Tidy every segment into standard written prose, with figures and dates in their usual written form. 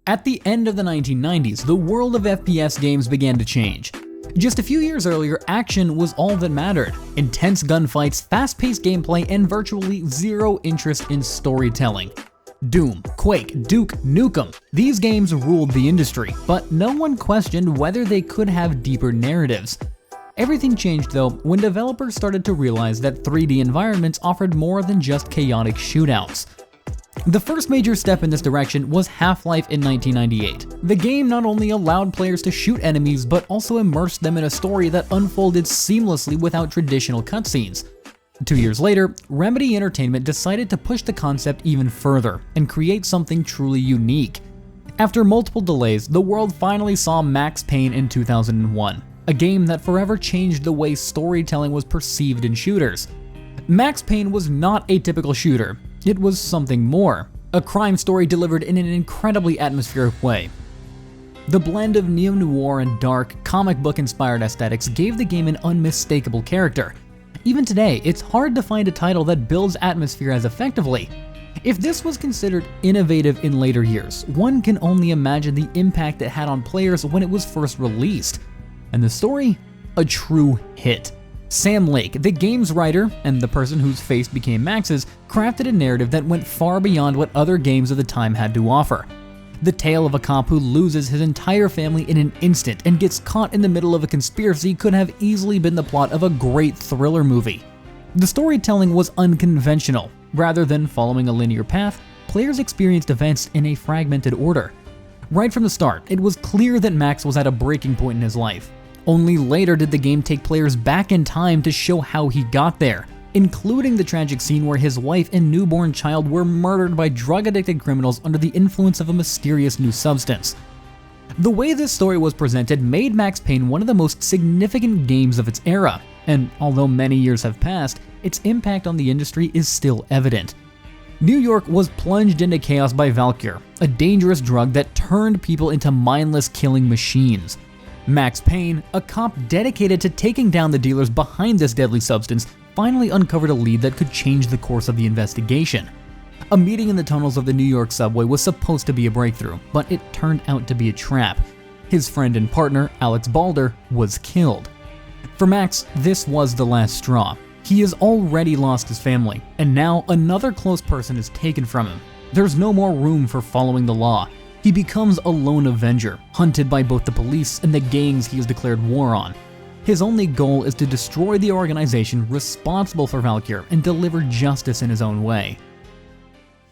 At the end of the 1990s, the world of FPS games began to change. Just a few years earlier, action was all that mattered. Intense gunfights, fast-paced gameplay, and virtually zero interest in storytelling. Doom, Quake, Duke Nukem. These games ruled the industry, but no one questioned whether they could have deeper narratives. Everything changed though when developers started to realize that 3D environments offered more than just chaotic shootouts. The first major step in this direction was Half-Life in 1998. The game not only allowed players to shoot enemies, but also immersed them in a story that unfolded seamlessly without traditional cutscenes. 2 years later, Remedy Entertainment decided to push the concept even further and create something truly unique. After multiple delays, the world finally saw Max Payne in 2001, a game that forever changed the way storytelling was perceived in shooters. Max Payne was not a typical shooter. It was something more, a crime story delivered in an incredibly atmospheric way. The blend of neo-noir and dark, comic book-inspired aesthetics gave the game an unmistakable character. Even today, it's hard to find a title that builds atmosphere as effectively. If this was considered innovative in later years, one can only imagine the impact it had on players when it was first released. And the story? A true hit. Sam Lake, the game's writer, and the person whose face became Max's, crafted a narrative that went far beyond what other games of the time had to offer. The tale of a cop who loses his entire family in an instant and gets caught in the middle of a conspiracy could have easily been the plot of a great thriller movie. The storytelling was unconventional. Rather than following a linear path, players experienced events in a fragmented order. Right from the start, it was clear that Max was at a breaking point in his life. Only later did the game take players back in time to show how he got there, including the tragic scene where his wife and newborn child were murdered by drug-addicted criminals under the influence of a mysterious new substance. The way this story was presented made Max Payne one of the most significant games of its era, and although many years have passed, its impact on the industry is still evident. New York was plunged into chaos by Valkyr, a dangerous drug that turned people into mindless killing machines. Max Payne, a cop dedicated to taking down the dealers behind this deadly substance, finally uncovered a lead that could change the course of the investigation. A meeting in the tunnels of the New York subway was supposed to be a breakthrough, but it turned out to be a trap. His friend and partner, Alex Balder, was killed. For Max, this was the last straw. He has already lost his family, and now another close person is taken from him. There's no more room for following the law. He becomes a lone avenger, hunted by both the police and the gangs he has declared war on. His only goal is to destroy the organization responsible for Valkyr and deliver justice in his own way.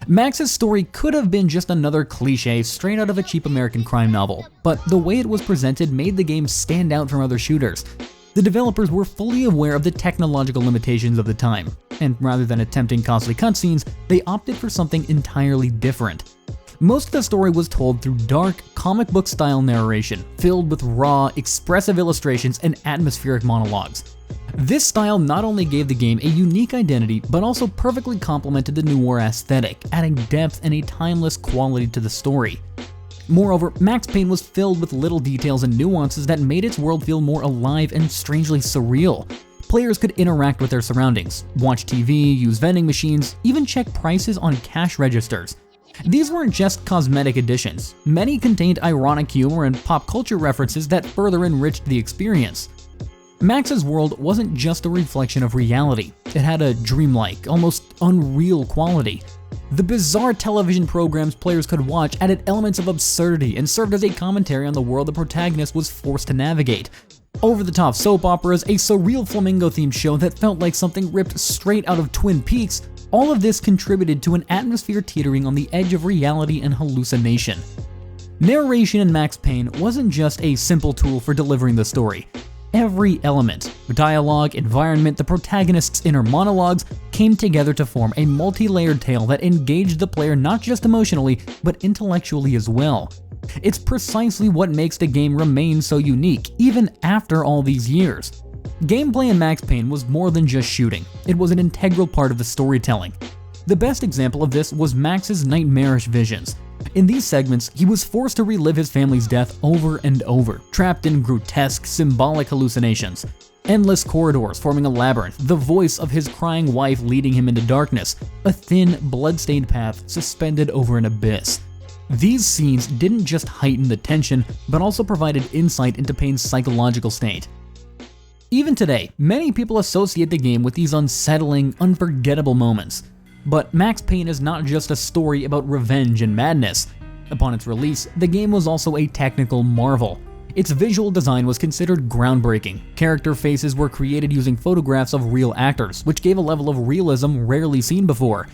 Max's story could have been just another cliché straight out of a cheap American crime novel, but the way it was presented made the game stand out from other shooters. The developers were fully aware of the technological limitations of the time, and rather than attempting costly cutscenes, they opted for something entirely different. Most of the story was told through dark, comic book style narration, filled with raw, expressive illustrations and atmospheric monologues. This style not only gave the game a unique identity, but also perfectly complemented the noir aesthetic, adding depth and a timeless quality to the story. Moreover, Max Payne was filled with little details and nuances that made its world feel more alive and strangely surreal. Players could interact with their surroundings, watch TV, use vending machines, even check prices on cash registers. These weren't just cosmetic additions. Many contained ironic humor and pop culture references that further enriched the experience. Max's world wasn't just a reflection of reality. It had a dreamlike, almost unreal quality. The bizarre television programs players could watch added elements of absurdity and served as a commentary on the world the protagonist was forced to navigate. Over-the-top soap operas, a surreal flamingo-themed show that felt like something ripped straight out of Twin Peaks, all of this contributed to an atmosphere teetering on the edge of reality and hallucination. Narration in Max Payne wasn't just a simple tool for delivering the story. Every element, dialogue, environment, the protagonist's inner monologues, came together to form a multi-layered tale that engaged the player not just emotionally, but intellectually as well. It's precisely what makes the game remain so unique, even after all these years. Gameplay in Max Payne was more than just shooting. It was an integral part of the storytelling. The best example of this was Max's nightmarish visions. In these segments, he was forced to relive his family's death over and over, trapped in grotesque, symbolic hallucinations. Endless corridors forming a labyrinth, the voice of his crying wife leading him into darkness, a thin, blood-stained path suspended over an abyss. These scenes didn't just heighten the tension, but also provided insight into Payne's psychological state. Even today, many people associate the game with these unsettling, unforgettable moments. But Max Payne is not just a story about revenge and madness. Upon its release, the game was also a technical marvel. Its visual design was considered groundbreaking. Character faces were created using photographs of real actors, which gave a level of realism rarely seen before.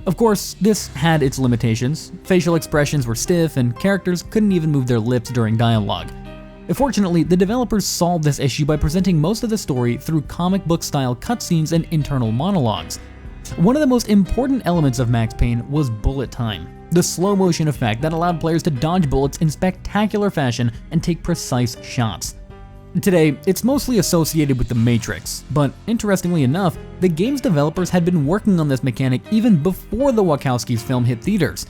Of course, this had its limitations. Facial expressions were stiff, and characters couldn't even move their lips during dialogue. Fortunately, the developers solved this issue by presenting most of the story through comic book-style cutscenes and internal monologues. One of the most important elements of Max Payne was bullet time, the slow-motion effect that allowed players to dodge bullets in spectacular fashion and take precise shots. Today, it's mostly associated with The Matrix, but interestingly enough, the game's developers had been working on this mechanic even before the Wachowskis' film hit theaters.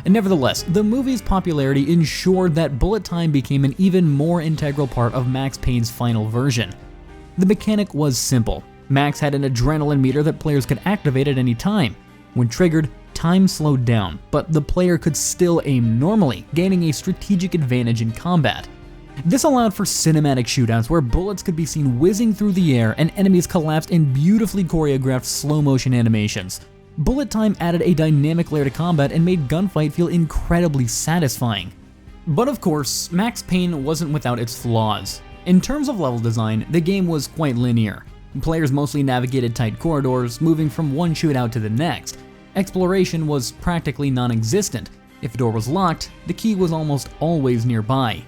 Nevertheless, the movie's popularity ensured that bullet time became an even more integral part of Max Payne's final version. The mechanic was simple. Max had an adrenaline meter that players could activate at any time. When triggered, time slowed down, but the player could still aim normally, gaining a strategic advantage in combat. This allowed for cinematic shootouts where bullets could be seen whizzing through the air and enemies collapsed in beautifully choreographed slow-motion animations. Bullet time added a dynamic layer to combat and made gunfight feel incredibly satisfying. But of course, Max Payne wasn't without its flaws. In terms of level design, the game was quite linear. Players mostly navigated tight corridors, moving from one shootout to the next. Exploration was practically non-existent. If a door was locked, the key was almost always nearby.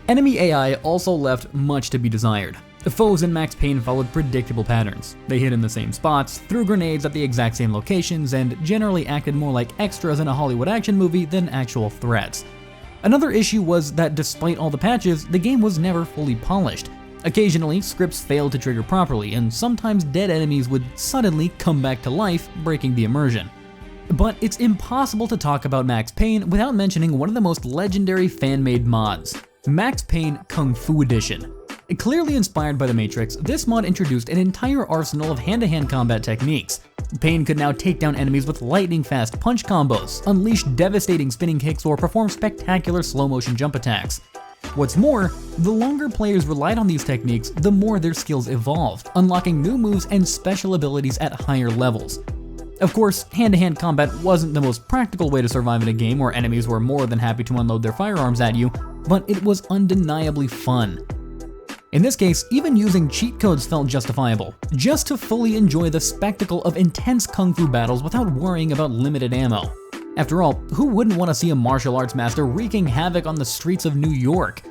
Enemy AI also left much to be desired. The foes in Max Payne followed predictable patterns. They hid in the same spots, threw grenades at the exact same locations, and generally acted more like extras in a Hollywood action movie than actual threats. Another issue was that despite all the patches, the game was never fully polished. Occasionally, scripts failed to trigger properly, and sometimes dead enemies would suddenly come back to life, breaking the immersion. But it's impossible to talk about Max Payne without mentioning one of the most legendary fan-made mods, Max Payne Kung Fu Edition. Clearly inspired by The Matrix, this mod introduced an entire arsenal of hand-to-hand combat techniques. Payne could now take down enemies with lightning-fast punch combos, unleash devastating spinning kicks, or perform spectacular slow-motion jump attacks. What's more, the longer players relied on these techniques, the more their skills evolved, unlocking new moves and special abilities at higher levels. Of course, hand-to-hand combat wasn't the most practical way to survive in a game where enemies were more than happy to unload their firearms at you, but it was undeniably fun. In this case, even using cheat codes felt justifiable, just to fully enjoy the spectacle of intense kung fu battles without worrying about limited ammo. After all, who wouldn't want to see a martial arts master wreaking havoc on the streets of New York?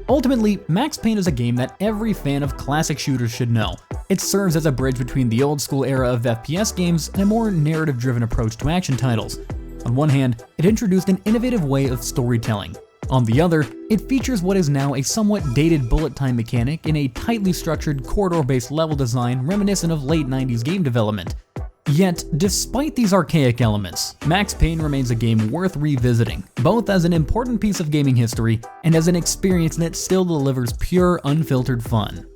Ultimately, Max Payne is a game that every fan of classic shooters should know. It serves as a bridge between the old school era of FPS games and a more narrative-driven approach to action titles. On one hand, it introduced an innovative way of storytelling. On the other, it features what is now a somewhat dated bullet time mechanic in a tightly structured corridor-based level design reminiscent of late 90s game development. Yet, despite these archaic elements, Max Payne remains a game worth revisiting, both as an important piece of gaming history and as an experience that still delivers pure, unfiltered fun.